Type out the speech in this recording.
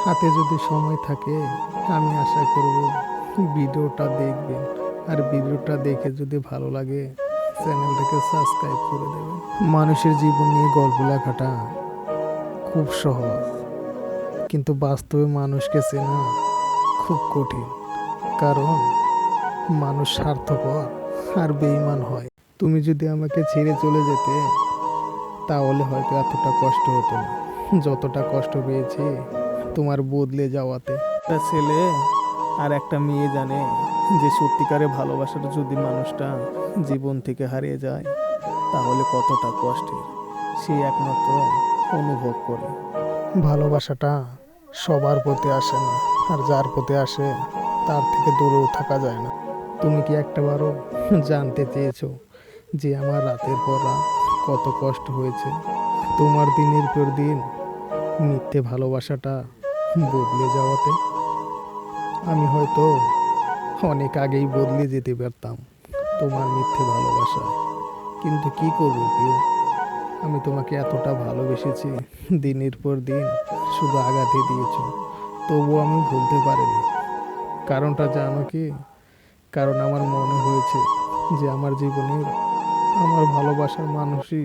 হাতে যদি সময় থাকে আমি আশা করব ভিডিওটা দেখবেন। আর ভিডিওটা দেখে যদি ভালো লাগে চ্যানেলটাকে সাবস্ক্রাইব করে দেবেন। মানুষের জীবন নিয়ে গল্প লেখাটা খুব সহজ, কিন্তু বাস্তবে মানুষকে চেনা খুব কঠিন। কারণ মানুষ স্বার্থপর আর বেঈমান হয়। তুমি যদি আমাকে ছেড়ে চলে যেতে তাহলে হয়তো এতটা কষ্ট হতো না যতটা কষ্ট পেয়েছি তোমার বদলে যাওয়াতে। একটা ছেলে আর একটা মেয়ে জানে যে সত্যিকারে ভালোবাসাটা যদি মানুষটা জীবন থেকে হারিয়ে যায় তাহলে কতটা কষ্টের সে একমাত্র অনুভব করে। ভালোবাসাটা সবার প্রতি আসে না, আর যার প্রতি আসে তার থেকে দূরেও থাকা যায় না। তুমি কি একটাবারও জানতে চেয়েছো যে আমার রাতের পর রাত কত কষ্ট হয়েছে তোমার দিনের পর দিন মিথ্যে ভালোবাসাটা বদলে যাওয়াতে? আমি হয়তো অনেক আগেই বদলে যেতে পারতাম তোমার মিথ্যে ভালোবাসায়, কিন্তু কি করবো প্রিয়, আমি তোমাকে এতটা ভালোবেসেছি, দিনের পর দিন শুধু আঘাতই দিয়েছো, তবুও আমি ভুলতে পারিনি। কারণটা জানো কি? কারণ আমার মনে হয়েছে যে আমার জীবনের আমার ভালোবাসার মানুষই